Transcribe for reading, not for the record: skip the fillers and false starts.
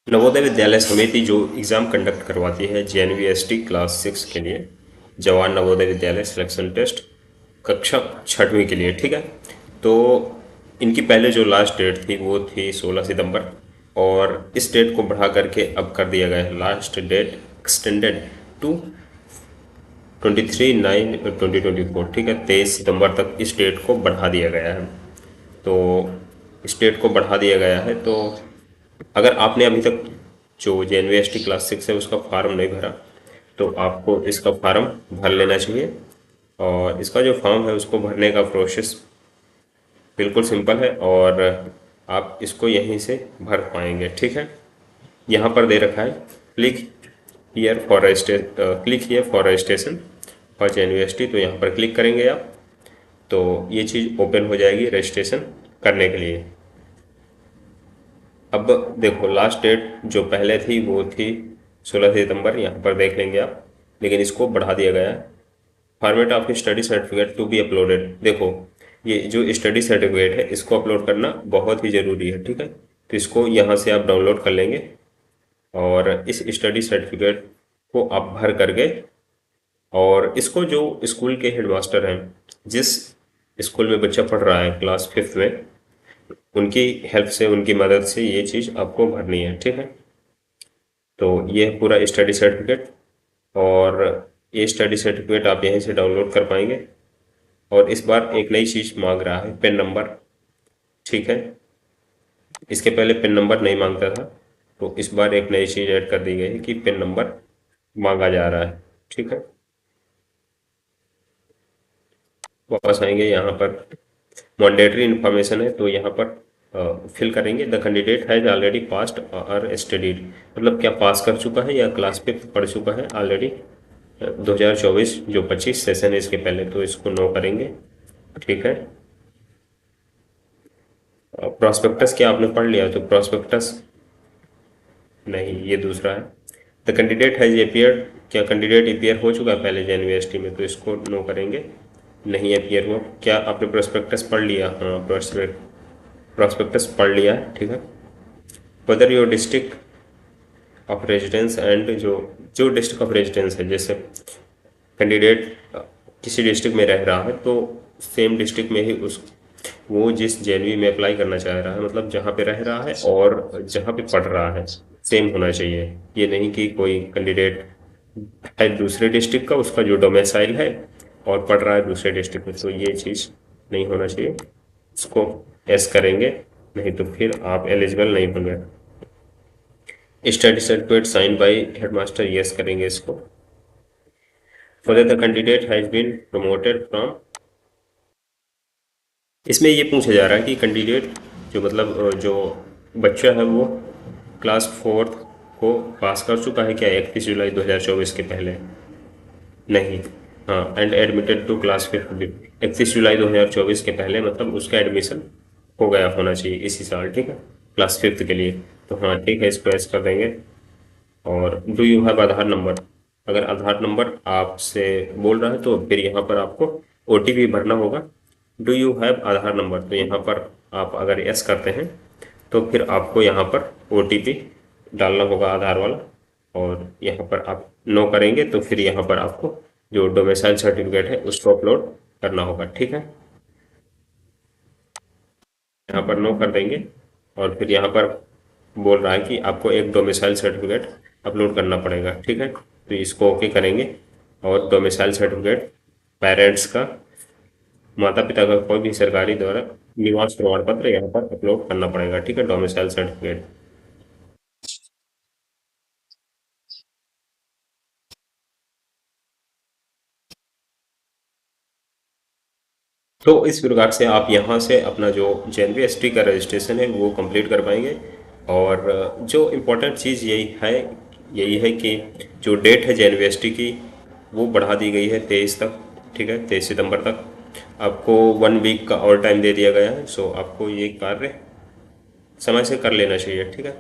नवोदय विद्यालय समिति जो exam conduct करवाती है JNVST क्लास 6 के लिए, जवान नवोदय विद्यालय सिलेक्शन टेस्ट कक्षा 6वीं के लिए, ठीक है। तो इनकी पहले जो लास्ट डेट थी वो थी 16 सितंबर, और इस डेट को बढ़ा करके अब कर दिया गया है लास्ट डेट एक्सटेंडेड टू 23/9/2024, ठीक है। 23 सितंबर तक इस डेट को बढ़ा दिया गया है। तो इस डेट को बढ़ा दिया गया है, तो अगर आपने अभी तक जो JNVST क्लास 6 है उसका फॉर्म नहीं भरा, तो आपको इसका फॉर्म भर लेना चाहिए। और इसका जो फॉर्म है उसको भरने का प्रोसेस बिल्कुल सिंपल है, और आप इसको यहीं से भर पाएंगे, ठीक है। यहाँ पर दे रखा है click here for registration for JNVST, तो यहाँ पर क्लिक करेंगे आप, तो ये चीज़ ओपन हो जाएगी रजिस्ट्रेशन करने के लिए। अब देखो लास्ट डेट जो पहले थी वो थी 16 सितंबर, यहाँ पर देख लेंगे आप, लेकिन इसको बढ़ा दिया गया है। Format of study certificate to be uploaded, देखो ये जो स्टडी सर्टिफिकेट है इसको अपलोड करना बहुत ही ज़रूरी है, ठीक है। तो इसको यहाँ से आप डाउनलोड कर लेंगे, और इस स्टडी सर्टिफिकेट को आप भर करके, और इसको जो स्कूल के हेडमास्टर हैं, जिस स्कूल में बच्चा पढ़ रहा है क्लास 5th में, उनकी हेल्प से, उनकी मदद से ये चीज़ आपको भरनी है, ठीक है। तो ये है पूरा स्टडी सर्टिफिकेट, और ये स्टडी सर्टिफिकेट आप यहीं से डाउनलोड कर पाएंगे। और इस बार एक नई चीज़ मांग रहा है, पेन नंबर, ठीक है। इसके पहले पेन नंबर नहीं मांगता था, तो इस बार एक नई चीज़ ऐड कर दी गई है कि पेन नंबर मांगा जा रहा है, ठीक है। वापस आएंगे, यहाँ पर मैंडेटरी इन्फॉर्मेशन है, तो यहाँ पर फिल करेंगे the candidate has already passed और स्टडीड, मतलब क्या पास कर चुका है या क्लास 5 पढ़ चुका है ऑलरेडी 2024 जो 25 सेशन है इसके पहले, तो इसको नो करेंगे, ठीक है। प्रोस्पेक्टस क्या आपने पढ़ लिया, तो प्रोस्पेक्टस नहीं, ये दूसरा है। द कैंडिडेट हैज अपीयर्ड, क्या कैंडिडेट अपीयर हो चुका है पहले JNVST में, तो इसको नो करेंगे, नहीं अपीयर हुआ। क्या आपने प्रोस्पेक्टस पढ़ लिया, हाँ प्रोस्पेक्टस पढ़ लिया है, ठीक है। Whether your district of residence and जो जो डिस्ट्रिक्ट ऑफ रेजिडेंस है, जैसे कैंडिडेट किसी डिस्ट्रिक्ट में रह रहा है, तो सेम डिस्ट्रिक्ट में ही उस वो जिस JNV में अप्लाई करना चाह रहा है, मतलब जहाँ पे रह रहा है और जहाँ पे पढ़ रहा है सेम होना चाहिए। ये नहीं कि कोई कैंडिडेट है दूसरे डिस्ट्रिक्ट का, उसका जो डोमिसाइल है और पढ़ रहा है दूसरे डिस्ट्रिक्ट में, तो ये चीज़ नहीं होना चाहिए। इसको एस करेंगे, नहीं तो फिर आप एलिजिबल नहीं होंगे। Study certificate sign by headmaster, yes करेंगे इसको। For the candidate has been promoted from, इसमें ये पूछा जा रहा है कि कैंडिडेट जो मतलब जो बच्चा है वो क्लास 4th को पास कर चुका है क्या 31 जुलाई 2024 के पहले, नहीं, हाँ, and admitted to class 5th भी 31 जुलाई 2024 के पहले, मतलब उसका एडमिशन हो गया होना चाहिए इसी साल, ठीक है, क्लास 5th के लिए। तो हाँ ठीक है, इसको ऐस कर देंगे। और do you have Aadhaar number, अगर आधार नंबर आपसे बोल रहा है तो फिर यहाँ पर आपको OTP भरना होगा। Do you have Aadhaar number, तो यहाँ पर आप अगर यस करते हैं तो फिर आपको यहाँ पर OTP डालना होगा आधार वाला, और यहाँ पर आप नो करेंगे तो फिर यहाँ पर आपको जो डोमिसाइल सर्टिफिकेट है उसको अपलोड करना होगा, ठीक है। यहाँ पर नो कर देंगे, और फिर यहाँ पर बोल रहा है कि आपको एक डोमिसाइल सर्टिफिकेट अपलोड करना पड़ेगा, ठीक है। तो इसको ओके करेंगे, और डोमिसाइल सर्टिफिकेट पेरेंट्स का, माता पिता का कोई भी सरकारी द्वारा निवास प्रमाण पत्र यहाँ पर अपलोड करना पड़ेगा, ठीक है, डोमिसाइल सर्टिफिकेट। तो इस प्रकार से आप यहाँ से अपना जो JNVST का रजिस्ट्रेशन है वो कंप्लीट कर पाएंगे। और जो इम्पोर्टेंट चीज़ यही है कि जो डेट है JNVST की वो बढ़ा दी गई है 23 तक, ठीक है, 23 सितंबर तक। आपको 1 वीक का और टाइम दे दिया गया है, सो आपको ये कार्य समय से कर लेना चाहिए, ठीक है।